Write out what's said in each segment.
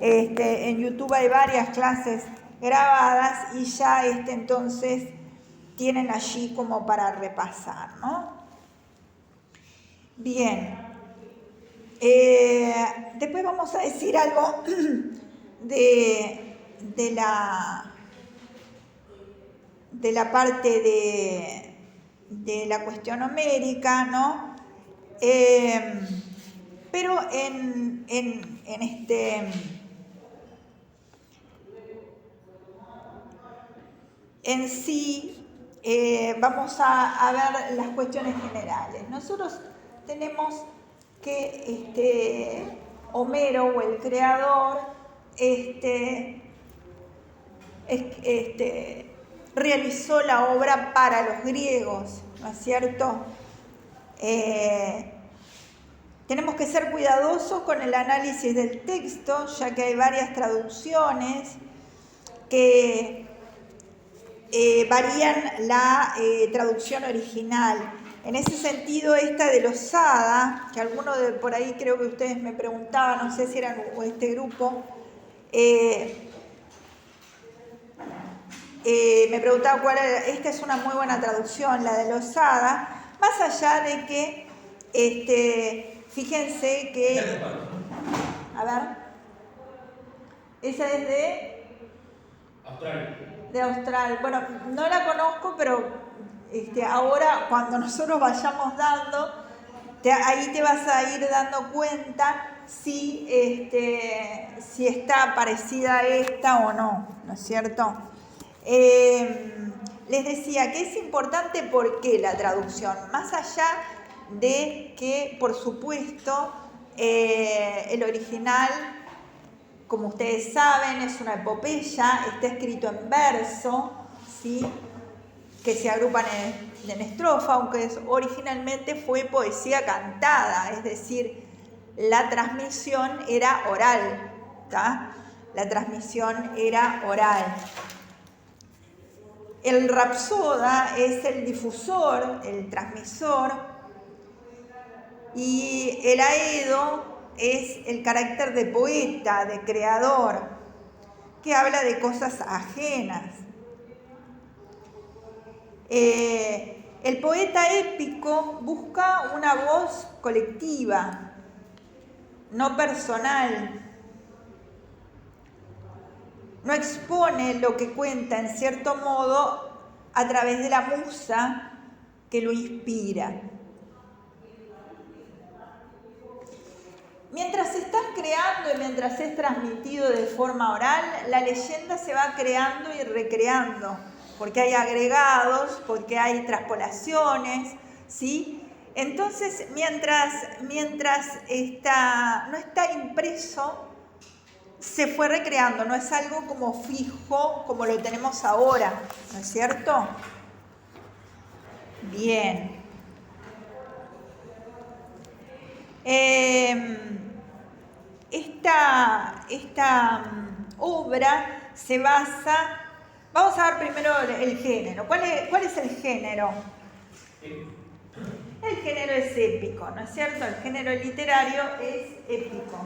En YouTube hay varias clases grabadas y ya entonces tienen allí como para repasar, ¿no? Bien. Después vamos a decir algo de la parte de la cuestión homérica, ¿no? Pero en sí vamos a ver las cuestiones generales. Nosotros tenemos que Homero o el creador realizó la obra para los griegos, ¿no es cierto? Tenemos que ser cuidadosos con el análisis del texto, ya que hay varias traducciones que varían la traducción original. En ese sentido, esta de Losada, que algunos de por ahí creo que ustedes me preguntaban, no sé si eran este grupo, me preguntaba cuál era. Esta es una muy buena traducción, la de Losada, más allá de que, fíjense que, a ver, esa es de Australia. De Australia. Bueno, no la conozco, pero ahora cuando nosotros vayamos dando, ahí te vas a ir dando cuenta si está parecida a esta o no, ¿no es cierto? Les decía que es importante porque la traducción, más allá de que, por supuesto, el original, como ustedes saben, es una epopeya, está escrito en verso, ¿sí?, que se agrupan en estrofa, aunque originalmente fue poesía cantada, es decir, la transmisión era oral, ¿tá? La transmisión era oral. El rapsoda es el difusor, el transmisor, y el aedo es el carácter de poeta, de creador, que habla de cosas ajenas. El poeta épico busca una voz colectiva, no personal. No expone lo que cuenta, en cierto modo, a través de la musa que lo inspira. Mientras se están creando y mientras es transmitido de forma oral, la leyenda se va creando y recreando, porque hay agregados, porque hay traspolaciones, ¿sí? Entonces, mientras no está impreso, se fue recreando, no es algo como fijo como lo tenemos ahora, ¿no es cierto? Bien. Esta obra se basa. Vamos a ver primero el género. ¿Cuál es el género? El género es épico, ¿no es cierto? El género literario es épico.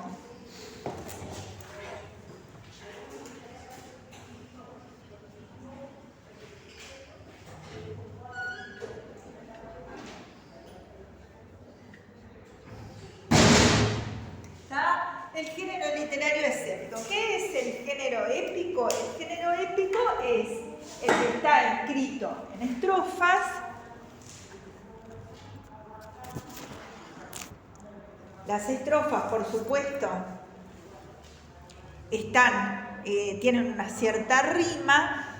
El género literario es épico. ¿Qué es el género épico? El género épico es el que está escrito en estrofas, las estrofas, por supuesto, tienen una cierta rima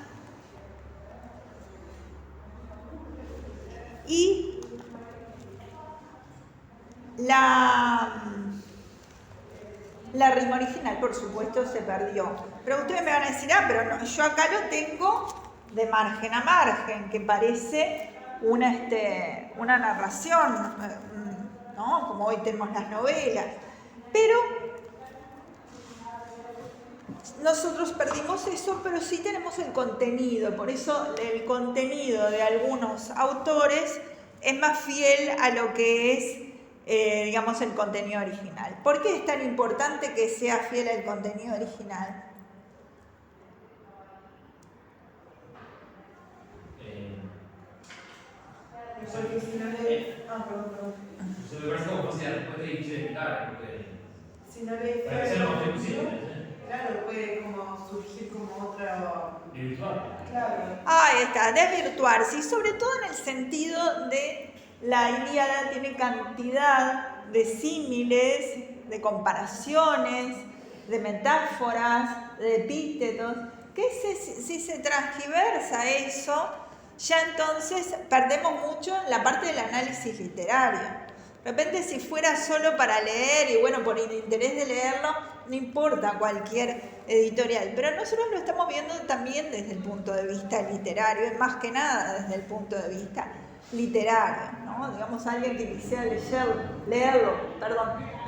y la rima original, por supuesto, se perdió. Pero ustedes me van a decir, pero no, yo acá lo tengo de margen a margen, que parece una narración, ¿no? Como hoy tenemos las novelas. Pero nosotros perdimos eso, pero sí tenemos el contenido. Por eso el contenido de algunos autores es más fiel a lo que es digamos, el contenido original. ¿Por qué es tan importante que sea fiel al contenido original? Porque si no le... perdón. Se me parece como si después te dice explicar, porque Si no le... para que sea lo más posible. Claro, puede como surgir como otra... Y virtual. Claro. Ahí está, desvirtuarse, y sobre todo en el sentido de la Ilíada tiene cantidad de símiles, de comparaciones, de metáforas, de epítetos, que si se transgiversa eso, ya entonces perdemos mucho la parte del análisis literario. De repente, si fuera solo para leer y bueno, por el interés de leerlo, no importa cualquier editorial, pero nosotros lo estamos viendo también desde el punto de vista literario, y más que nada desde el punto de vista literario, ¿no? Digamos, alguien que quisiera leerlo,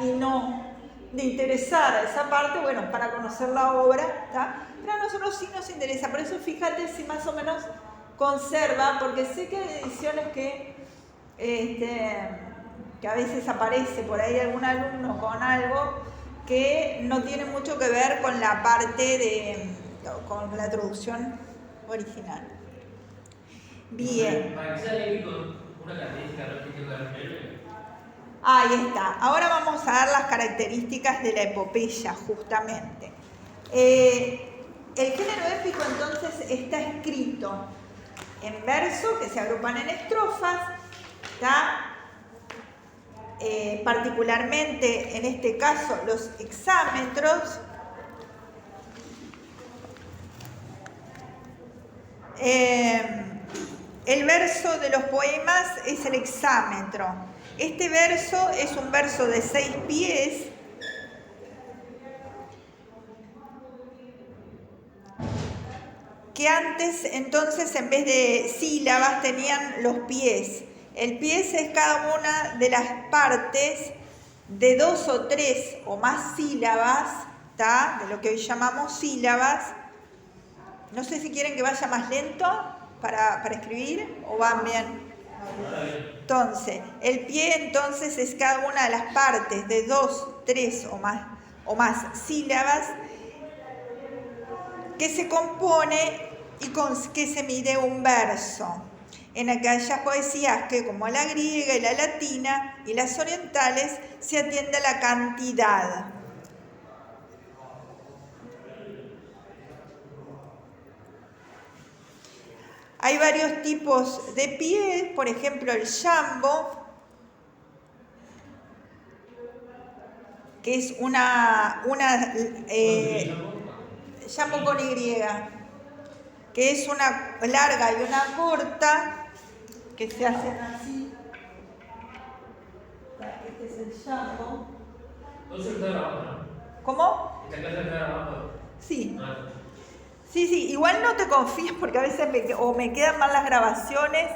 y no de interesar a esa parte, bueno, para conocer la obra, ¿está? Pero a nosotros sí nos interesa, por eso fíjate si más o menos conserva, porque sé que hay ediciones que a veces aparece por ahí algún alumno con algo que no tiene mucho que ver con la parte con la traducción original. Bien. Para que sea épico, una característica no tiene que ver breve. Ahí está. Ahora vamos a ver las características de la epopeya, justamente. El género épico entonces está escrito en verso, que se agrupan en estrofas, ¿está? Particularmente en este caso los hexámetros. El verso de los poemas es el hexámetro. Este verso es un verso de 6 pies, que antes entonces en vez de sílabas tenían los pies. El pies es cada una de las partes de 2 o 3 o más sílabas, ¿tá? De lo que hoy llamamos sílabas. No sé si quieren que vaya más lento para escribir o van bien. Entonces, el pie entonces es cada una de las partes de 2, 3 o más sílabas que se compone y con que se mide un verso. En aquellas poesías que, como la griega y la latina y las orientales, se atiende a la cantidad. Hay varios tipos de pie, por ejemplo el jambo, que es jambo con Y, que es una larga y una corta, que se hacen así. Este es el jambo. Entonces está grabando, ¿no? ¿Cómo? Esta casa está grabando. Sí. Sí, igual no te confíes porque a veces me quedan mal las grabaciones.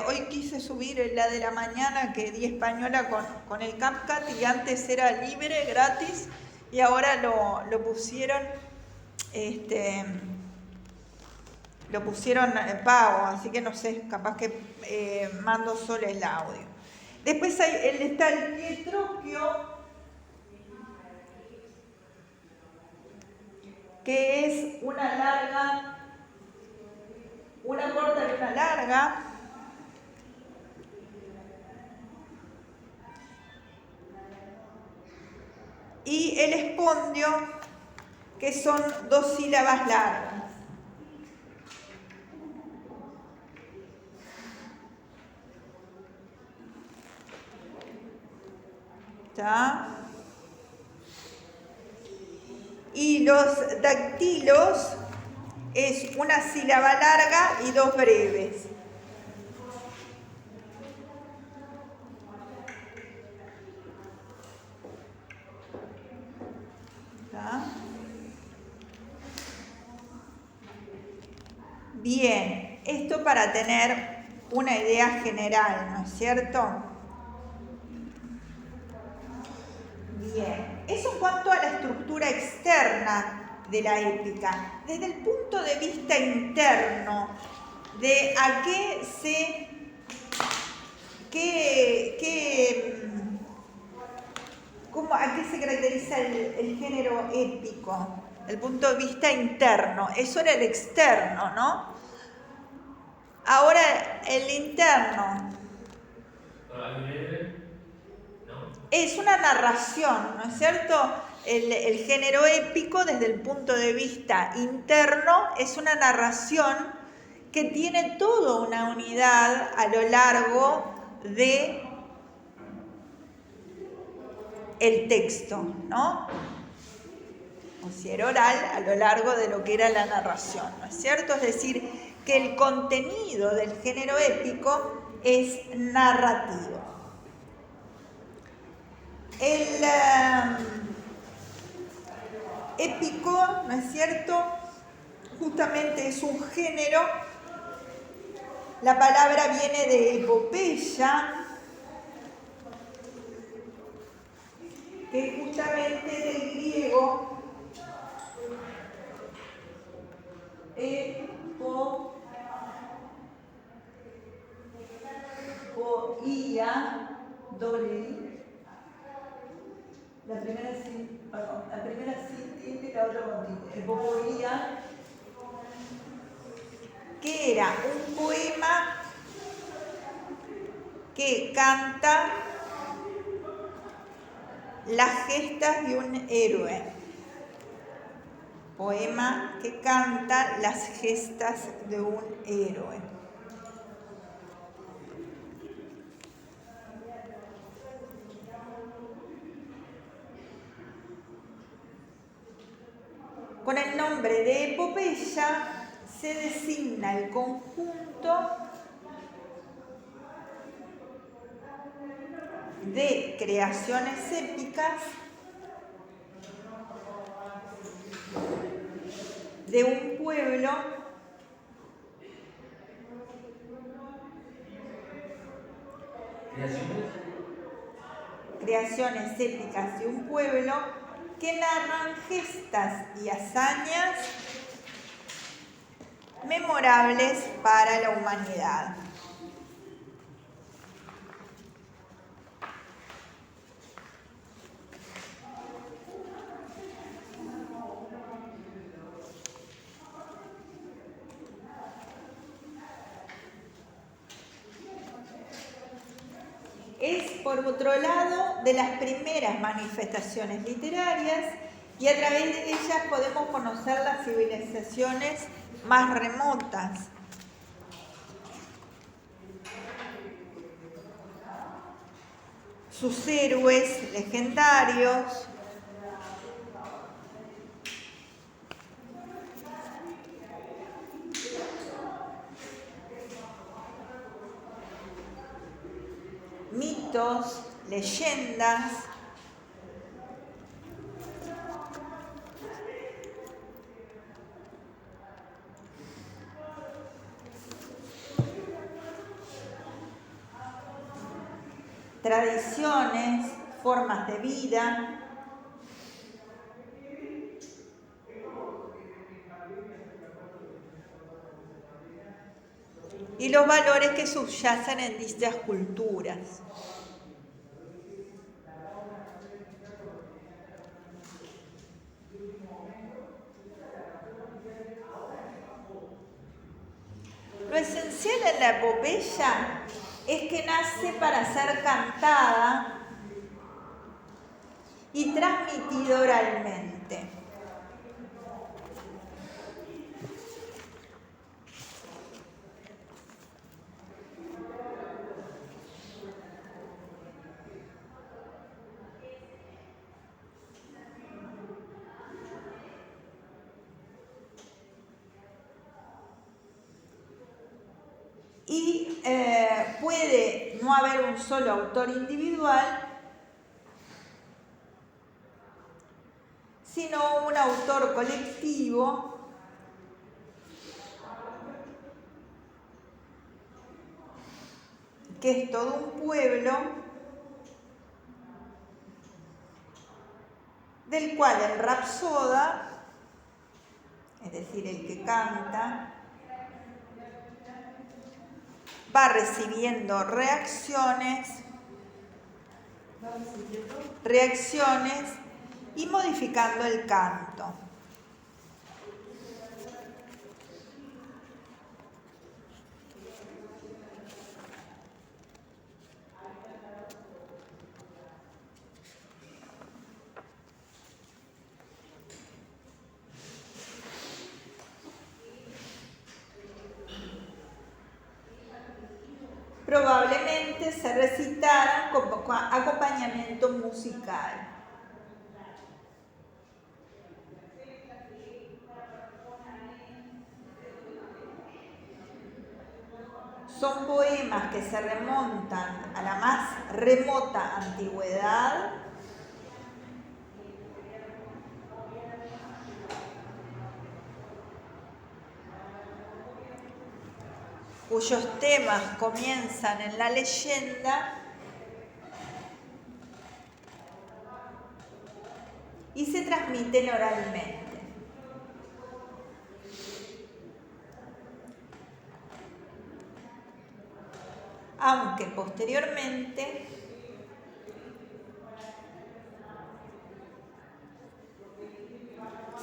Hoy quise subir la de la mañana que di española con el CapCut y antes era libre, gratis, y ahora lo pusieron pago, así que no sé, capaz que mando solo el audio. Después está el pietrocchio, que es una larga, una corta y una larga. Y el espondio, que son 2 sílabas largas. ¿Está? Y los dactilos es una sílaba larga y 2 breves. ¿Está? Bien, esto para tener una idea general, ¿no es cierto? Bien, eso en cuanto a la estructura externa de la épica. Desde el punto de vista interno, de a qué ¿A qué se caracteriza el género épico? El punto de vista interno. Eso era el externo, ¿no? Ahora el interno. Es una narración, ¿no es cierto? El género épico, desde el punto de vista interno, es una narración que tiene toda una unidad a lo largo de el texto, ¿no? O si era oral, a lo largo de lo que era la narración, ¿no es cierto? Es decir, que el contenido del género épico es narrativo. El épico, ¿no es cierto? Justamente es un género. La palabra viene de epopeya, que justamente es del griego poía, doble I. La primera sin tilde y la otra con tilde. Epopoía, que era un poema que canta las gestas de un héroe. Poema que canta las gestas de un héroe. Con el nombre de epopeya se designa el conjunto de creaciones épicas de un pueblo creaciones épicas de un pueblo que narran gestas y hazañas memorables para la humanidad. Es, por otro lado, de las primeras manifestaciones literarias y a través de ellas podemos conocer las civilizaciones más remotas. Sus héroes legendarios, mitos, leyendas, tradiciones, formas de vida, y los valores que subyacen en dichas culturas. Lo esencial en la epopeya es que nace para ser cantada y transmitida oralmente. Y puede no haber un solo autor individual, sino un autor colectivo que es todo un pueblo del cual el rapsoda, es decir, el que canta, va recibiendo reacciones y modificando el canto. Probablemente se recitaran con acompañamiento musical. Son poemas que se remontan a la más remota antigüedad, cuyos temas comienzan en la leyenda y se transmiten oralmente. Aunque posteriormente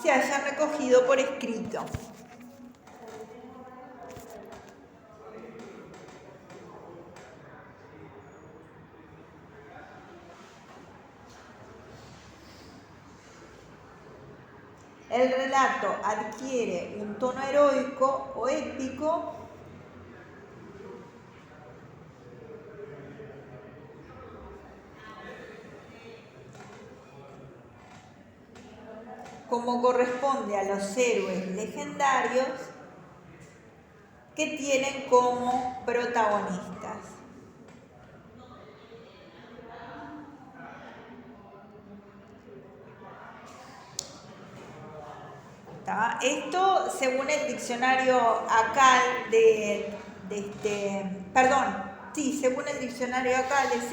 se hayan recogido por escrito. El relato adquiere un tono heroico o épico como corresponde a los héroes legendarios que tienen como protagonistas. ¿Está? Esto según el diccionario ACAL según el diccionario ACAL es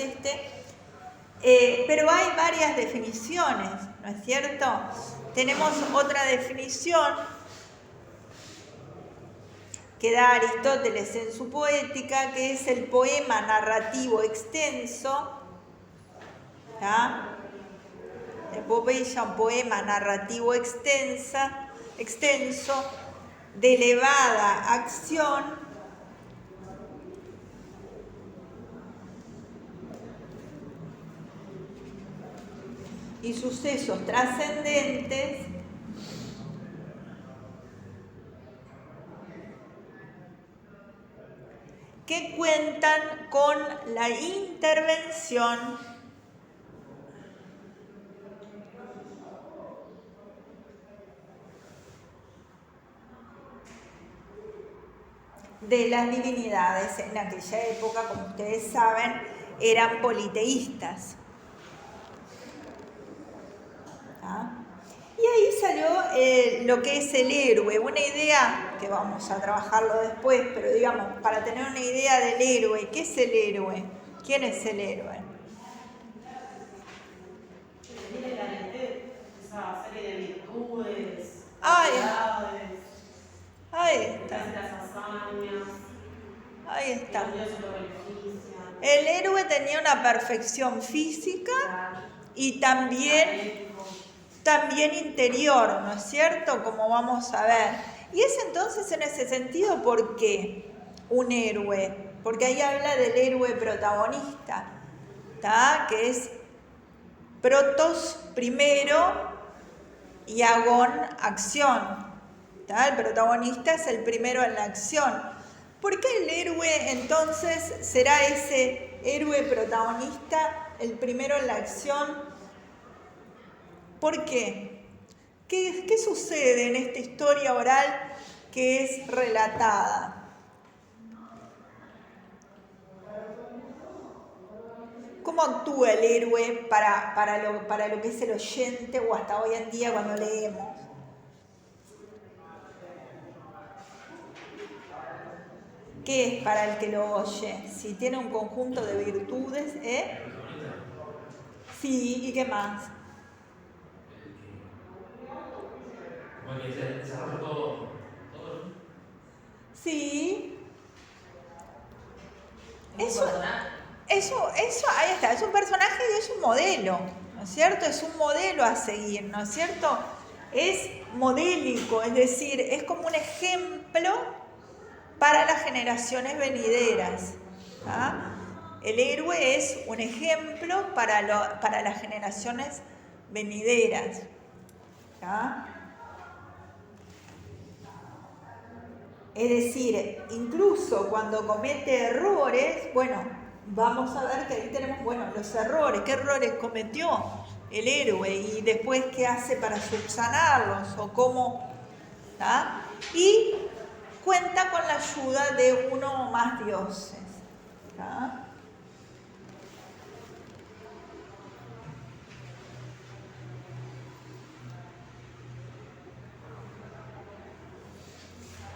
pero hay varias definiciones, ¿no es cierto? Tenemos otra definición que da Aristóteles en su Poética, que es el poema narrativo extenso, ¿tá? La epopeya, un poema narrativo extenso, de elevada acción, y sucesos trascendentes que cuentan con la intervención de las divinidades. En aquella época, como ustedes saben, eran politeístas. ¿Ah? Y ahí salió lo que es el héroe, una idea que vamos a trabajarlo después, pero digamos, para tener una idea del héroe, ¿qué es el héroe? ¿Quién es el héroe? Esa serie de virtudes, Ahí cualidades, está. las hazañas, Ahí está. los dioses lo benefician. El héroe tenía una perfección física y también interior, ¿no es cierto? Como vamos a ver. Y es entonces en ese sentido, ¿por qué un héroe? Porque ahí habla del héroe protagonista, ¿tá? Que es protos primero y agón acción. ¿Tá? El protagonista es el primero en la acción. ¿Por qué el héroe entonces será ese héroe protagonista, el primero en la acción? ¿Por qué? ¿Qué sucede en esta historia oral que es relatada? ¿Cómo actúa el héroe para lo que es el oyente o hasta hoy en día cuando leemos? ¿Qué es para el que lo oye? Si tiene un conjunto de virtudes, ¿eh? Sí, ¿y qué más? Porque se desarrolla todo. Sí. Ahí está, es un personaje y es un modelo, ¿no es cierto? Es un modelo a seguir, ¿no es cierto? Es modélico, es decir, es como un ejemplo para las generaciones venideras. ¿Ah? El héroe es un ejemplo para las generaciones venideras. ¿Ah? Es decir, incluso cuando comete errores, bueno, vamos a ver que ahí tenemos, bueno, los errores, qué errores cometió el héroe y después qué hace para subsanarlos o cómo. ¿Ah? Y cuenta con la ayuda de uno o más dioses. ¿Ah?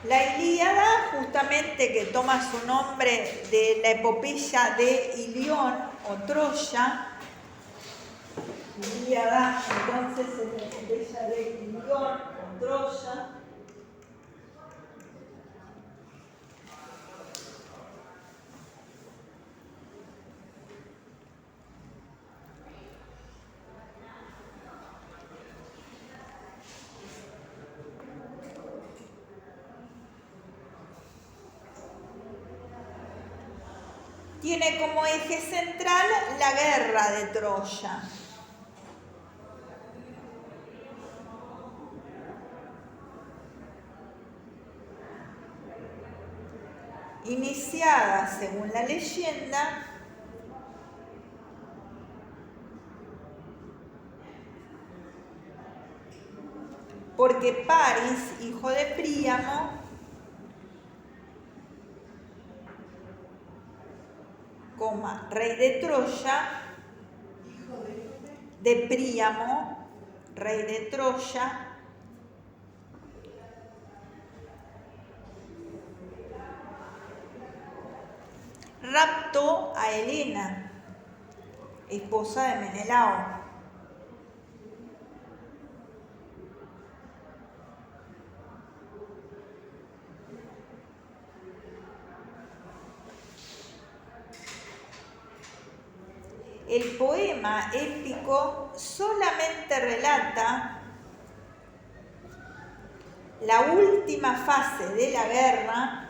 La Ilíada, justamente que toma su nombre de la epopeya de Ilión o Troya, Ilíada, entonces es la epopeya de Ilión o Troya. Tiene como eje central la guerra de Troya. Iniciada, según la leyenda, porque Paris, hijo de Príamo, rey de Troya, de Príamo, rey de Troya, raptó a Helena, esposa de Menelao. El poema épico solamente relata la última fase de la guerra,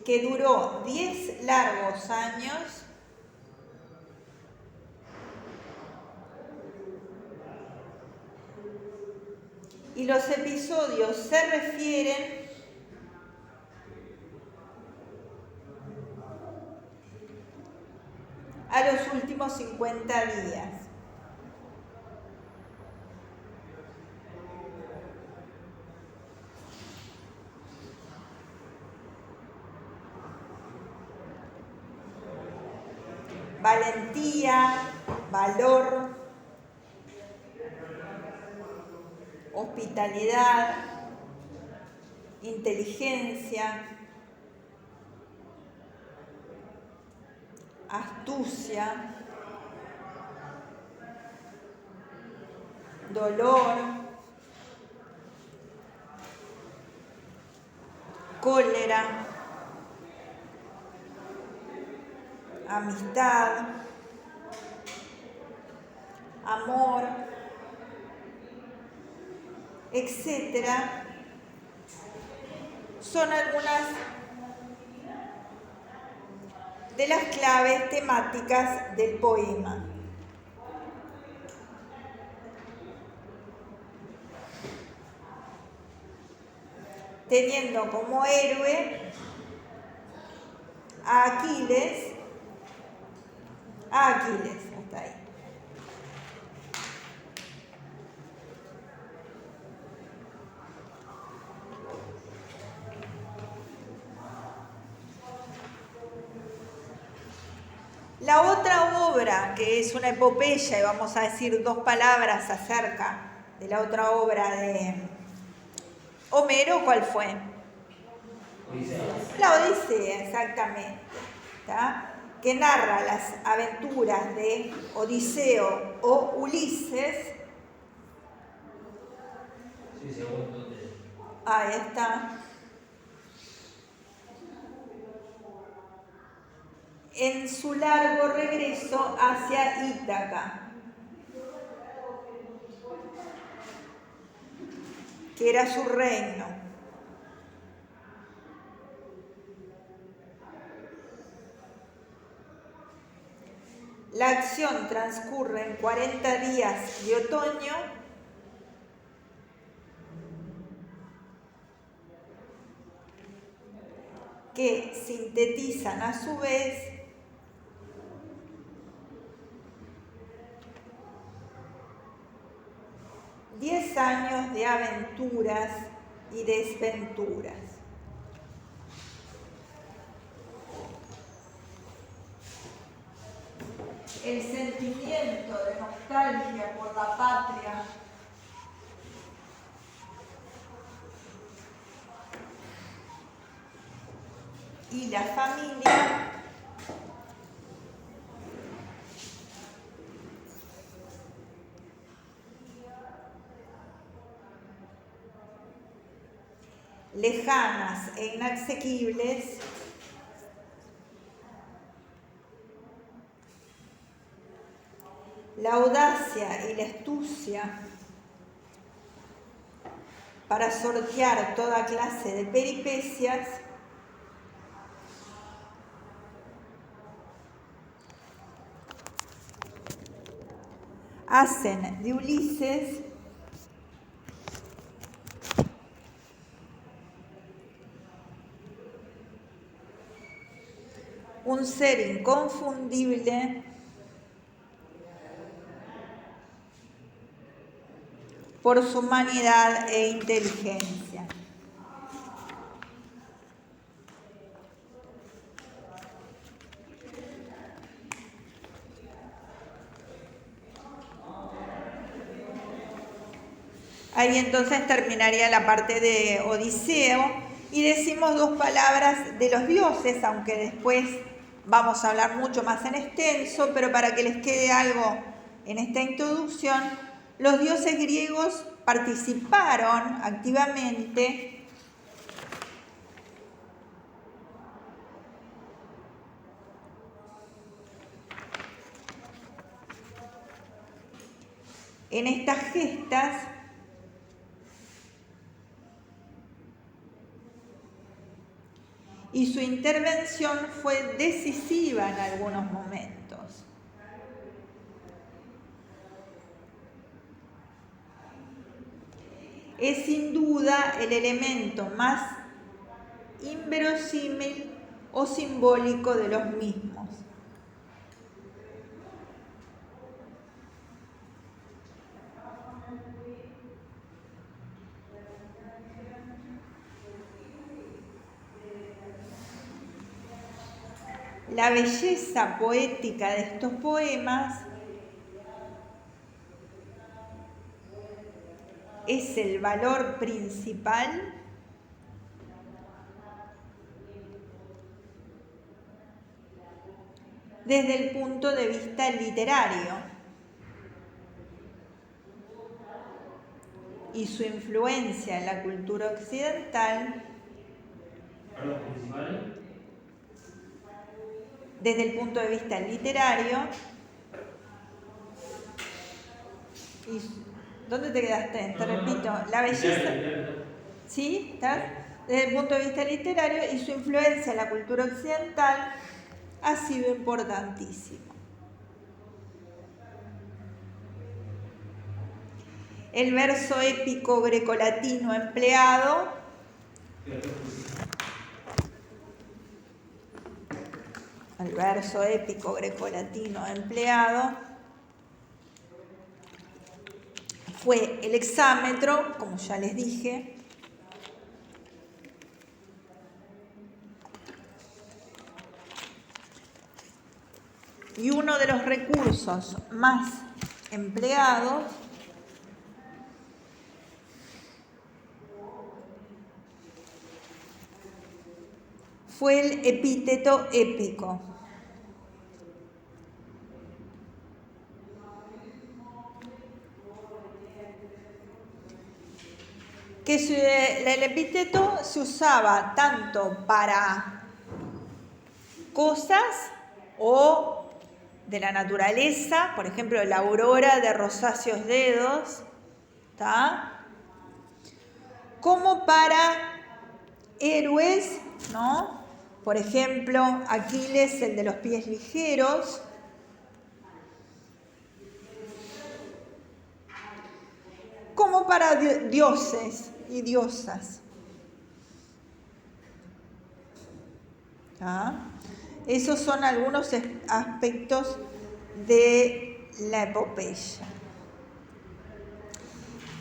que duró 10 largos años y los episodios se refieren a los últimos 50 días. Valentía, valor, hospitalidad, inteligencia, astucia, dolor, cólera, amistad, amor, etcétera, son algunas de las claves temáticas del poema. Teniendo como héroe a Aquiles, hasta ahí. La otra obra, que es una epopeya, y vamos a decir dos palabras acerca de la otra obra de Homero, ¿cuál fue? Odisea. La Odisea, exactamente, ¿tá? Que narra las aventuras de Odiseo o Ulises, Sí, segundo. Ahí está. En su largo regreso hacia Ítaca, que era su reino. La acción transcurre en 40 días de otoño que sintetizan a su vez ...10 años de aventuras y desventuras. El sentimiento de nostalgia por la patria y la familia lejanas e inasequibles la audacia y la astucia para sortear toda clase de peripecias hacen de Ulises un ser inconfundible por su humanidad e inteligencia. Ahí entonces terminaría la parte de Odiseo y decimos 2 palabras de los dioses, aunque después vamos a hablar mucho más en extenso, pero para que les quede algo en esta introducción, los dioses griegos participaron activamente en estas gestas y su intervención fue decisiva en algunos momentos. Es sin duda el elemento más inverosímil o simbólico de los mismos. La belleza poética de estos poemas es el valor principal desde el punto de vista literario y su influencia en la cultura occidental desde el punto de vista literario y ¿dónde te quedaste? Te repito, la belleza, ¿sí? ¿Estás? Desde el punto de vista literario y su influencia en la cultura occidental ha sido importantísimo. El verso épico grecolatino empleado fue el hexámetro, como ya les dije, y uno de los recursos más empleados fue el epíteto épico. que el epíteto se usaba tanto para cosas o de la naturaleza, por ejemplo, la aurora de rosáceos dedos, ¿tá? Como para héroes, ¿no? Por ejemplo, Aquiles, el de los pies ligeros. Como para dioses y diosas. ¿Ah? Esos son algunos aspectos de la epopeya.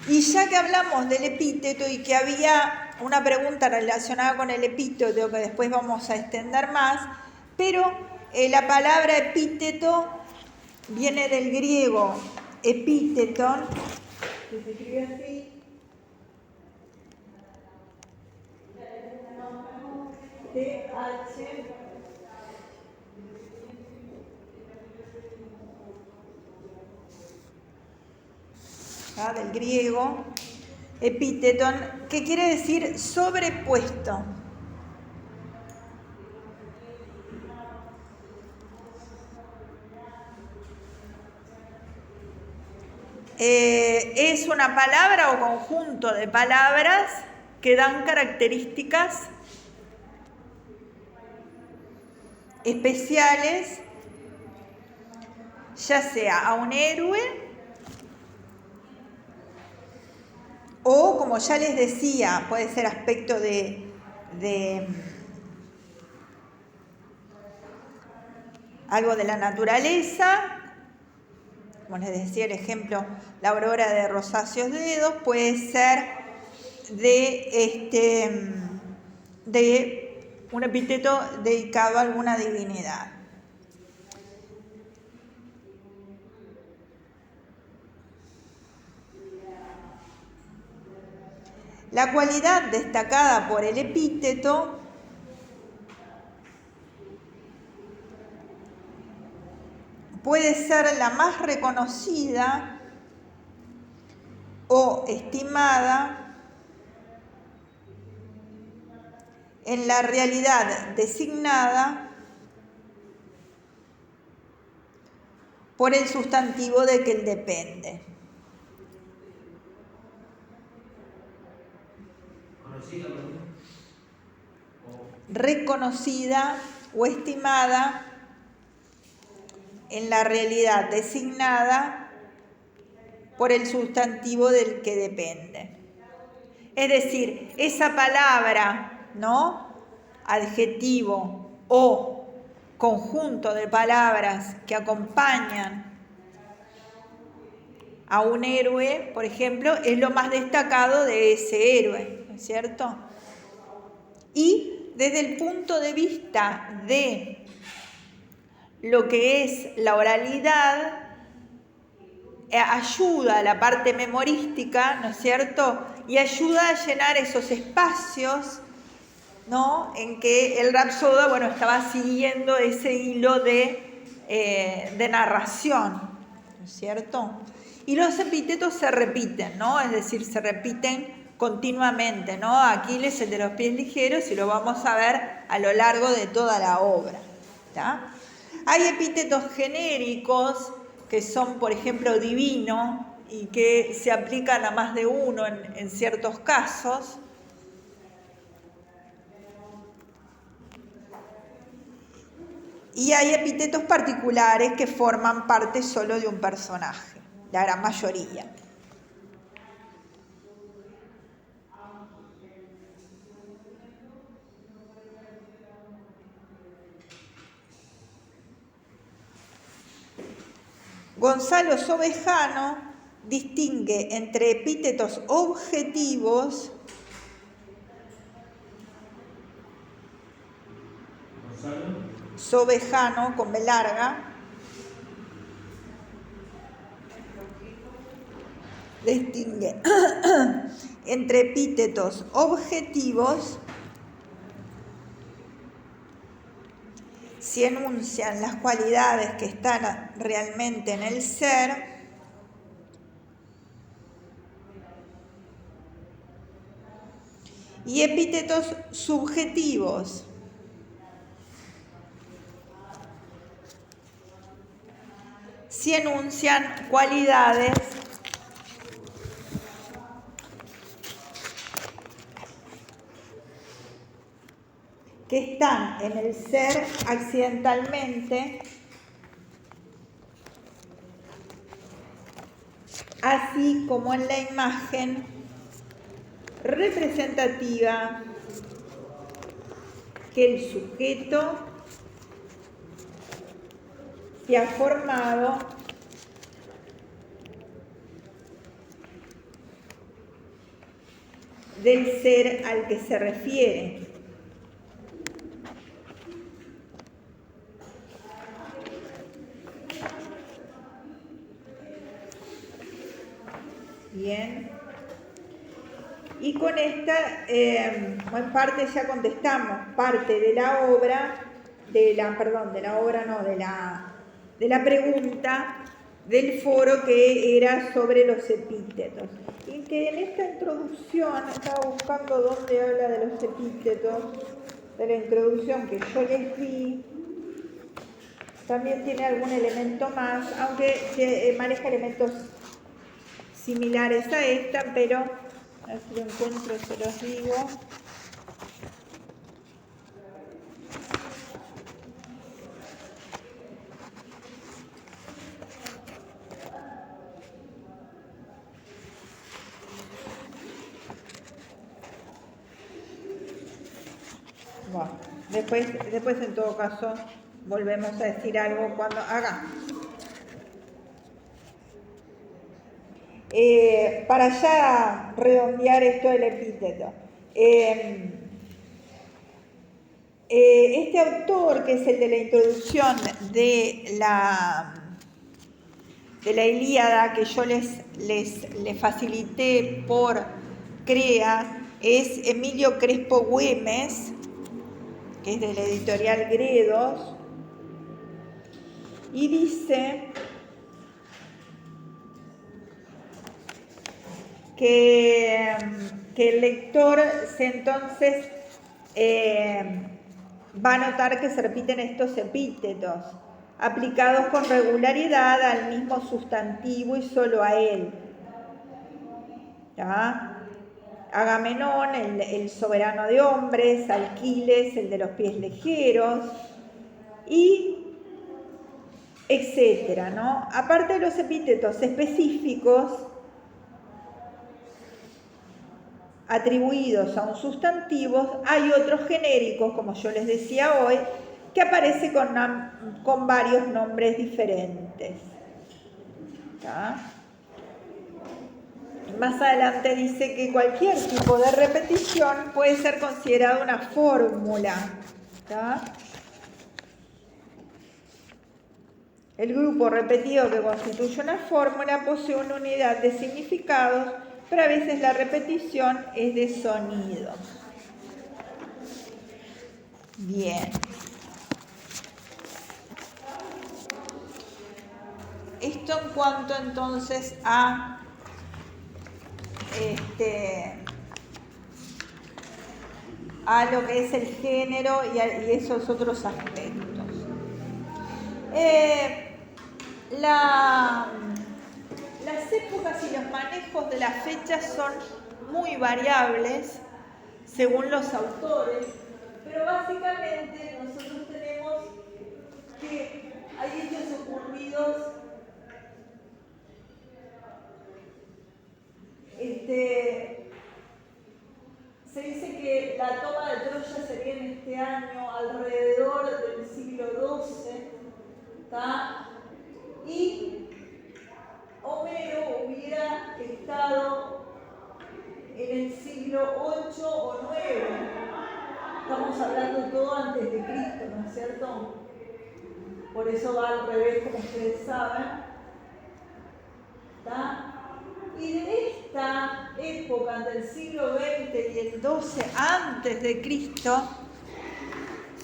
Y ya que hablamos del epíteto y que había una pregunta relacionada con el epíteto que después vamos a extender más, pero la palabra epíteto viene del griego epíteton, que se escribe así, TH, del griego, epíteton, que quiere decir sobrepuesto. Es una palabra o conjunto de palabras que dan características especiales, ya sea a un héroe o, como ya les decía, puede ser aspecto de algo de la naturaleza, como les decía el ejemplo, la aurora de rosáceos dedos, puede ser de un epíteto dedicado a alguna divinidad. La cualidad destacada por el epíteto puede ser la más reconocida o estimada en la realidad designada por el sustantivo de que él depende. Reconocida o estimada en la realidad designada por el sustantivo del que depende. Es decir, esa palabra, ¿no?, adjetivo o conjunto de palabras que acompañan a un héroe, por ejemplo, es lo más destacado de ese héroe, ¿no es cierto? Y desde el punto de vista de lo que es la oralidad, ayuda a la parte memorística, ¿no es cierto? Y ayuda a llenar esos espacios, ¿no?, en que el rapsoda, bueno, estaba siguiendo ese hilo de narración, ¿no es cierto? Y los epítetos se repiten, ¿no? Es decir, se repiten continuamente, ¿no? Aquiles, el de los pies ligeros, y lo vamos a ver a lo largo de toda la obra, ¿tá? Hay epítetos genéricos que son, por ejemplo, divino y que se aplican a más de uno en ciertos casos. Y hay epítetos particulares que forman parte solo de un personaje, la gran mayoría. Gonzalo Sobejano distingue entre epítetos objetivos Sobejano con B larga distingue entre epítetos objetivos si enuncian las cualidades que están realmente en el ser, y epítetos subjetivos. Si enuncian cualidades que están en el ser accidentalmente, así como en la imagen representativa que el sujeto se ha formado del ser al que se refiere. Bien. Y con esta, en parte ya contestamos parte de la obra, de la pregunta del foro que era sobre los epítetos. Y que en esta introducción, estaba buscando dónde habla de los epítetos, de la introducción que yo les di, también tiene algún elemento más, aunque maneja elementos similares a esta, pero a ver si lo encuentro, se los digo. Bueno, después en todo caso volvemos a decir algo cuando haga. Para ya redondear esto del epíteto. Este autor, que es el de la introducción de la Ilíada, que yo les facilité por CREA, es Emilio Crespo Güemes, que es de la editorial Gredos, y dice que el lector entonces va a notar que se repiten estos epítetos, aplicados con regularidad al mismo sustantivo y solo a él. ¿Ya? Agamenón, el soberano de hombres; Alquiles, el de los pies ligeros, y etcétera, ¿no? Aparte de los epítetos específicos atribuidos a un sustantivo, hay otros genéricos, como yo les decía hoy, que aparecen con varios nombres diferentes. ¿Está? Más adelante dice que cualquier tipo de repetición puede ser considerada una fórmula. ¿Está? El grupo repetido que constituye una fórmula posee una unidad de significados, pero a veces la repetición es de sonidos. Bien. Esto en cuanto entonces a lo que es el género y esos otros aspectos. Las épocas y los manejos de las fechas son muy variables según los autores, pero básicamente nosotros tenemos que hay hechos ocurridos se dice que la toma de Troya sería en este año alrededor del siglo XII, ¿tá? Y Homero hubiera estado en el siglo VIII o IX. Estamos hablando todo antes de Cristo, ¿no es cierto? Por eso va al revés, como ustedes saben. ¿Tá? Y de esta época, entre el siglo XX y el XII antes de Cristo,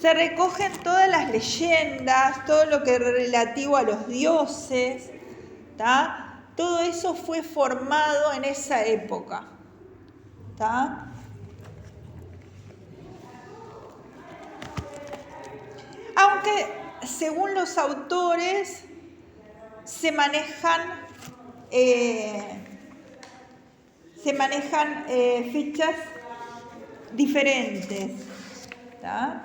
se recogen todas las leyendas, todo lo que es relativo a los dioses, ¿tá? Todo eso fue formado en esa época, ¿tá? aunque según los autores se manejan fechas diferentes. ¿Tá?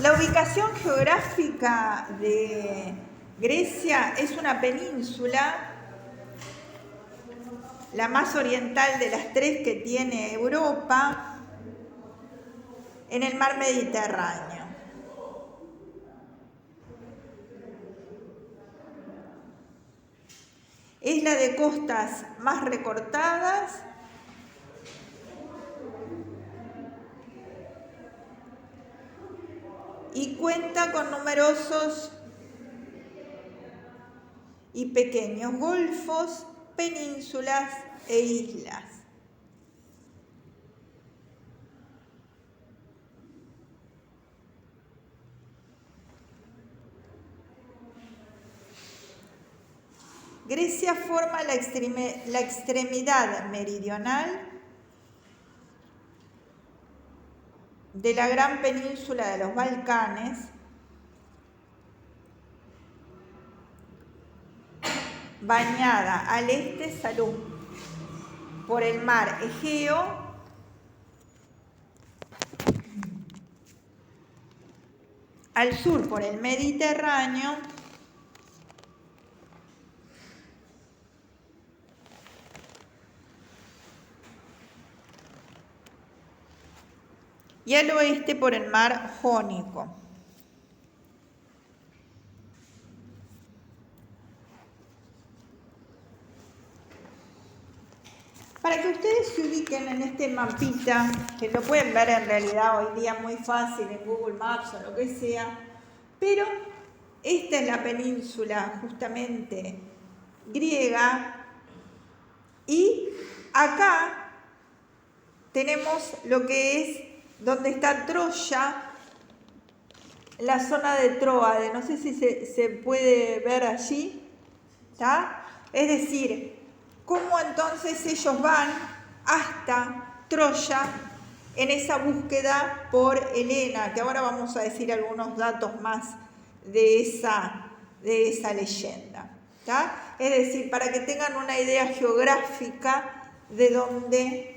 La ubicación geográfica de Grecia es una península, la más oriental de las tres que tiene Europa, en el mar Mediterráneo. Es la de costas más recortadas y cuenta con numerosos y pequeños golfos, penínsulas e islas. Grecia forma la extremidad meridional de la gran península de los Balcanes, bañada al este por el mar Egeo al sur por el Mediterráneo y al oeste por el mar Jónico. Para que ustedes se ubiquen en este mapita, que lo pueden ver en realidad hoy día muy fácil en Google Maps o lo que sea, pero esta es la península justamente griega y acá tenemos lo que es donde está Troya, la zona de Tróade, no sé si se puede ver allí, ¿está? Es decir, cómo entonces ellos van hasta Troya en esa búsqueda por Helena, que ahora vamos a decir algunos datos más de esa leyenda, ¿está? Es decir, para que tengan una idea geográfica de dónde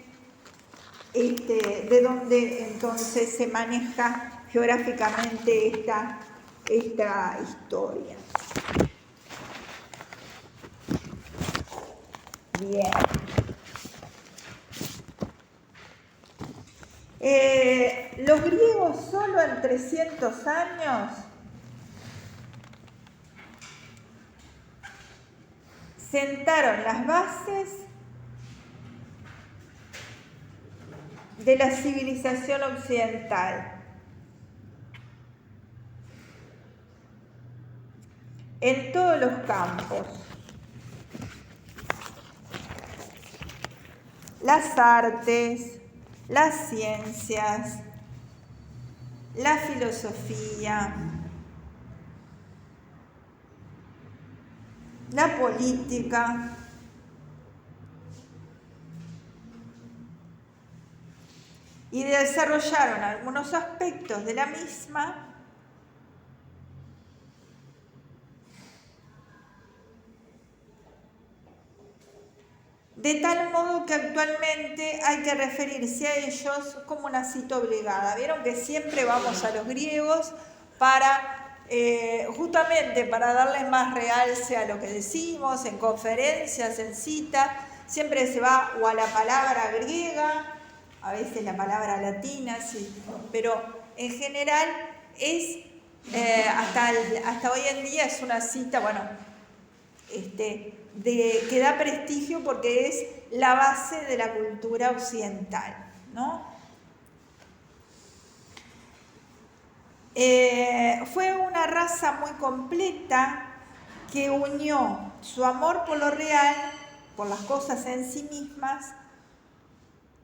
entonces se maneja geográficamente esta historia. Bien. Los griegos solo en 300 años sentaron las bases de la civilización occidental. En todos los campos. Las artes, las ciencias, la filosofía, la política, y desarrollaron algunos aspectos de la misma de tal modo que actualmente hay que referirse a ellos como una cita obligada. Vieron que siempre vamos a los griegos para, justamente para darles más realce a lo que decimos, en conferencias, en citas, siempre se va o a la palabra griega, a veces la palabra latina, sí, pero en general es, hasta hoy en día es una cita, bueno, que da prestigio porque es la base de la cultura occidental, ¿no? Fue una raza muy completa que unió su amor por lo real, por las cosas en sí mismas,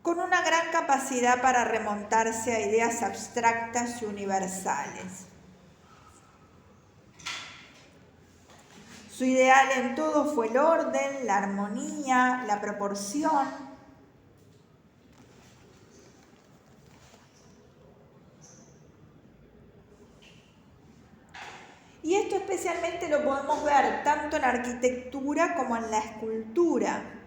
con una gran capacidad para remontarse a ideas abstractas y universales. Su ideal en todo fue el orden, la armonía, la proporción. Y esto especialmente lo podemos ver tanto en la arquitectura como en la escultura.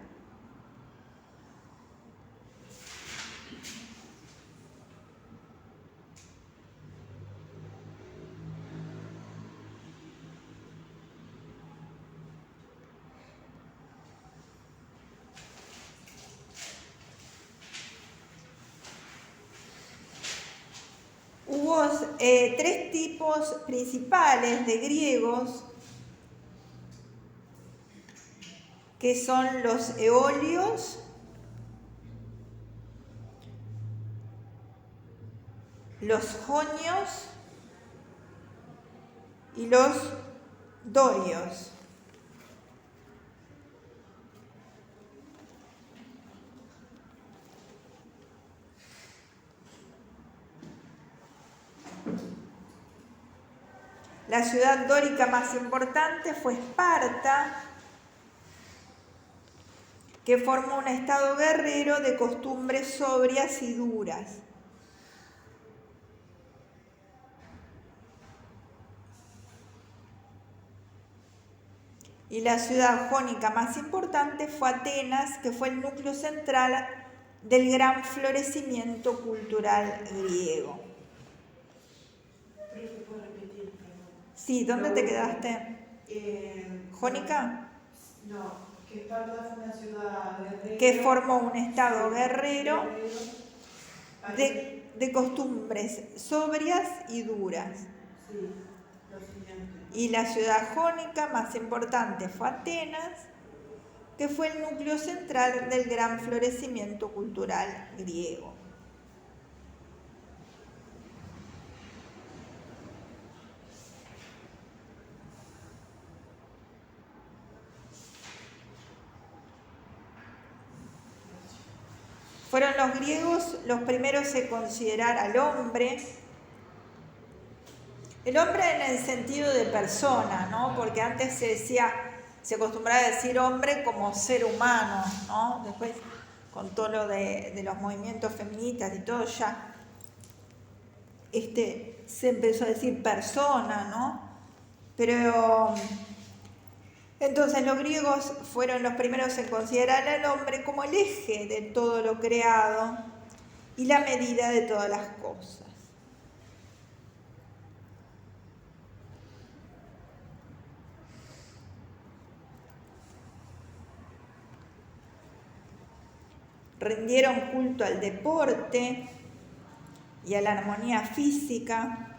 Hubo tres tipos principales de griegos, que son los eolios, los jonios y los dorios. La ciudad dórica más importante fue Esparta, que formó un estado guerrero de costumbres sobrias y duras. Y la ciudad jónica más importante fue Atenas, que fue el núcleo central del gran florecimiento cultural griego. ¿Pero se puede repetir? Sí, ¿dónde te quedaste? ¿Jónica? No, que Esparta fue una ciudad guerrera. Que formó un estado guerrero de costumbres sobrias y duras. Sí, lo siguiente. Y la ciudad jónica más importante fue Atenas, que fue el núcleo central del gran florecimiento cultural griego. Fueron los griegos los primeros en considerar al hombre, el hombre en el sentido de persona, ¿no? Porque antes se acostumbraba a decir hombre como ser humano, ¿no? Después, con todo lo de los movimientos feministas y todo, ya se empezó a decir persona, ¿no? Pero entonces los griegos fueron los primeros en considerar al hombre como el eje de todo lo creado y la medida de todas las cosas. Rindieron culto al deporte y a la armonía física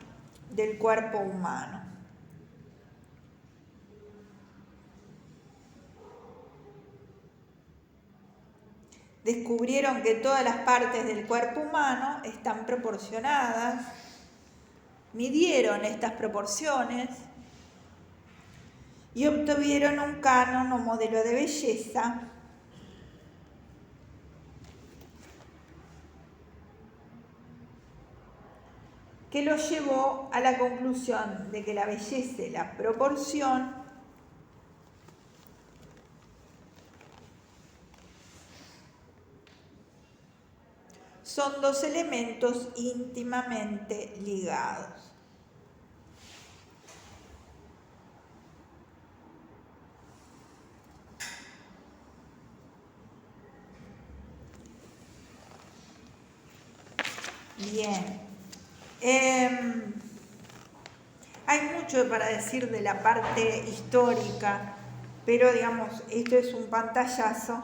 del cuerpo humano. Descubrieron que todas las partes del cuerpo humano están proporcionadas, midieron estas proporciones y obtuvieron un canon o modelo de belleza que los llevó a la conclusión de que la belleza y la proporción son dos elementos íntimamente ligados. Bien. Hay mucho para decir de la parte histórica, pero digamos, esto es un pantallazo.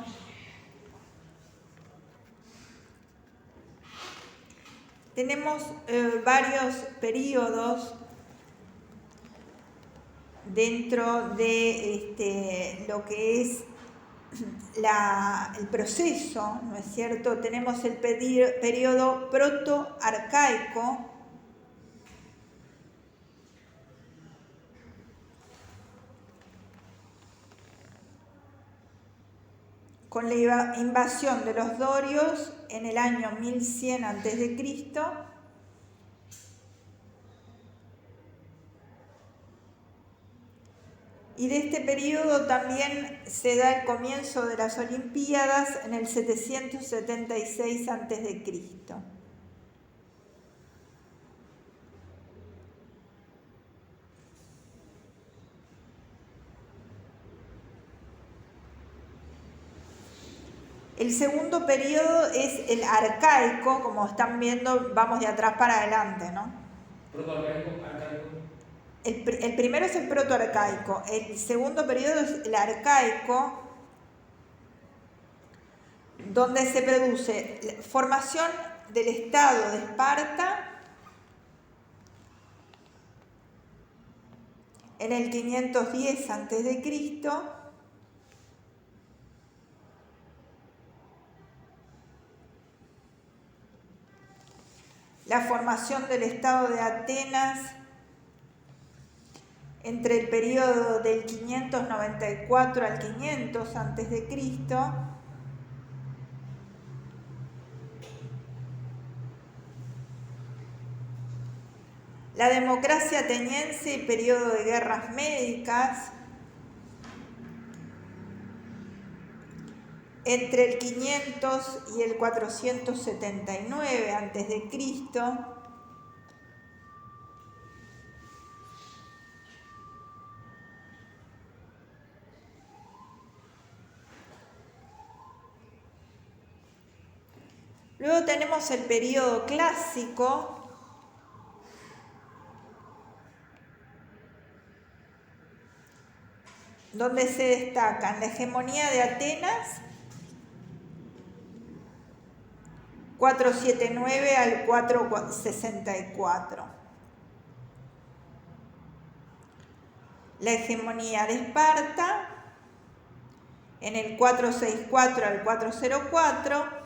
Tenemos varios periodos dentro de lo que es el proceso, ¿no es cierto? Tenemos el periodo protoarcaico, con la invasión de los dorios en el año 1100 a.C., Y de este periodo también se da el comienzo de las Olimpiadas en el 776 a.C. El segundo periodo es el arcaico, como están viendo, vamos de atrás para adelante, ¿no? Protoarcaico, arcaico. El primero es el protoarcaico, el segundo periodo es el arcaico, donde se produce la formación del estado de Esparta en el 510 a.C., la formación del estado de Atenas entre el periodo del 594 al 500 a.C., la democracia ateniense y periodo de guerras médicas entre el 500 y el 479 a.C., luego tenemos el periodo clásico, donde se destacan la hegemonía de Atenas, 479 al 464. La hegemonía de Esparta, en el 464 al 404.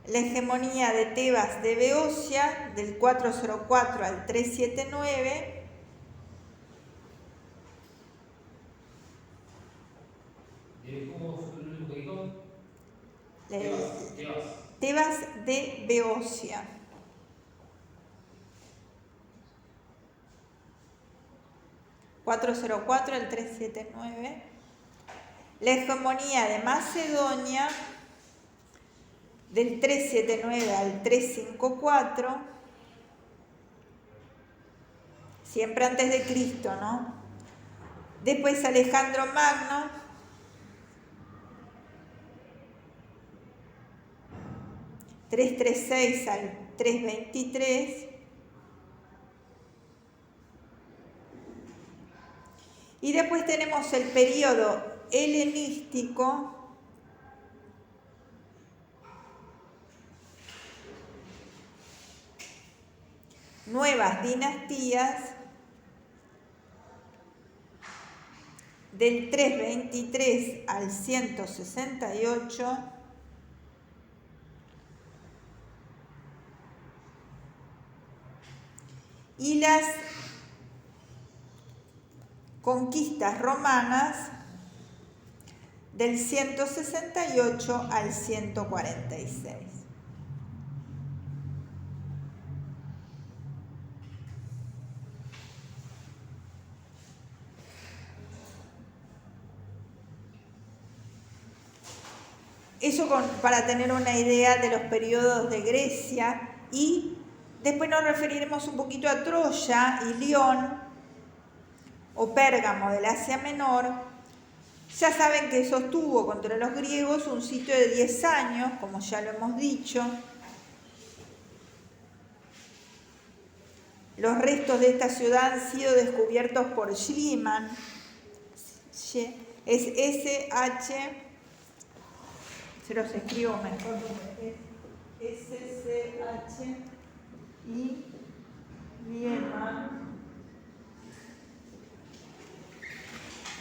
La hegemonía de Tebas de Beocia, del 404 al 379. ¿Cómo fue lo que dijo? Tebas de Beocia. (404 al 379). La hegemonía de Macedonia, del 379 al 354, siempre antes de Cristo, ¿no? Después Alejandro Magno, (336 al 323). Y después tenemos el periodo helenístico, nuevas dinastías, del 323 al 168, y las conquistas romanas, del 168 al 146. Eso para tener una idea de los periodos de Grecia, y después nos referiremos un poquito a Troya y Lión o Pérgamo del Asia Menor. Ya saben que sostuvo contra los griegos un sitio de 10 años, como ya lo hemos dicho. Los restos de esta ciudad han sido descubiertos por Schliemann. Es S-H... se los escribo mejor, S-C-H-I Liemann.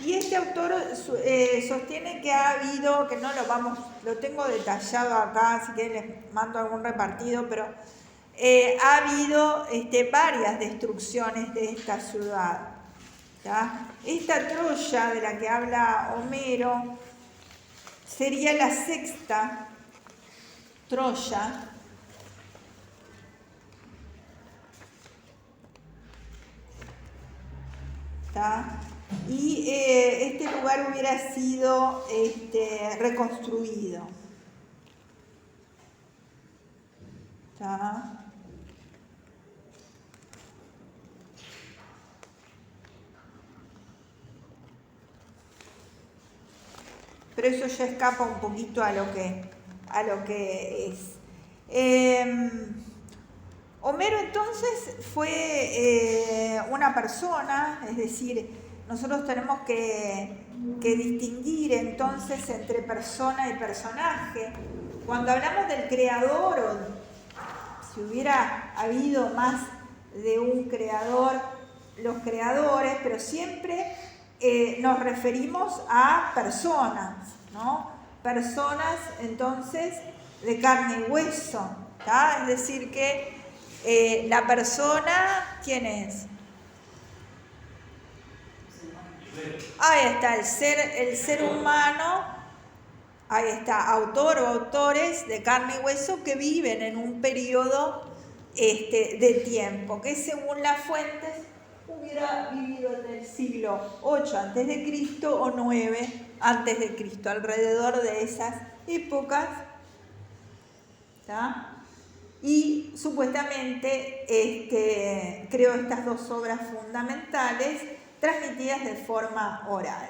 Y este autor sostiene que ha habido, que no lo tengo detallado acá, así que les mando algún repartido, pero ha habido varias destrucciones de esta ciudad, ¿tá? Esta Troya de la que habla Homero sería la sexta Troya, ¿tá? Y este lugar hubiera sido reconstruido. ¿Tá? Pero eso ya escapa un poquito a lo que es. Homero entonces fue una persona, es decir, nosotros tenemos que distinguir entonces entre persona y personaje. Cuando hablamos del creador, o si hubiera habido más de un creador, los creadores, pero siempre nos referimos a personas, ¿no? Personas entonces de carne y hueso, ¿tá? Es decir que la persona, ¿quién es? Ahí está, el ser humano, ahí está, autor o autores de carne y hueso que viven en un periodo de tiempo, que según las fuentes hubiera vivido en el siglo 8 a.C. o 9 a.C., alrededor de esas épocas, ¿tá? Y supuestamente creó estas dos obras fundamentales transmitidas de forma oral.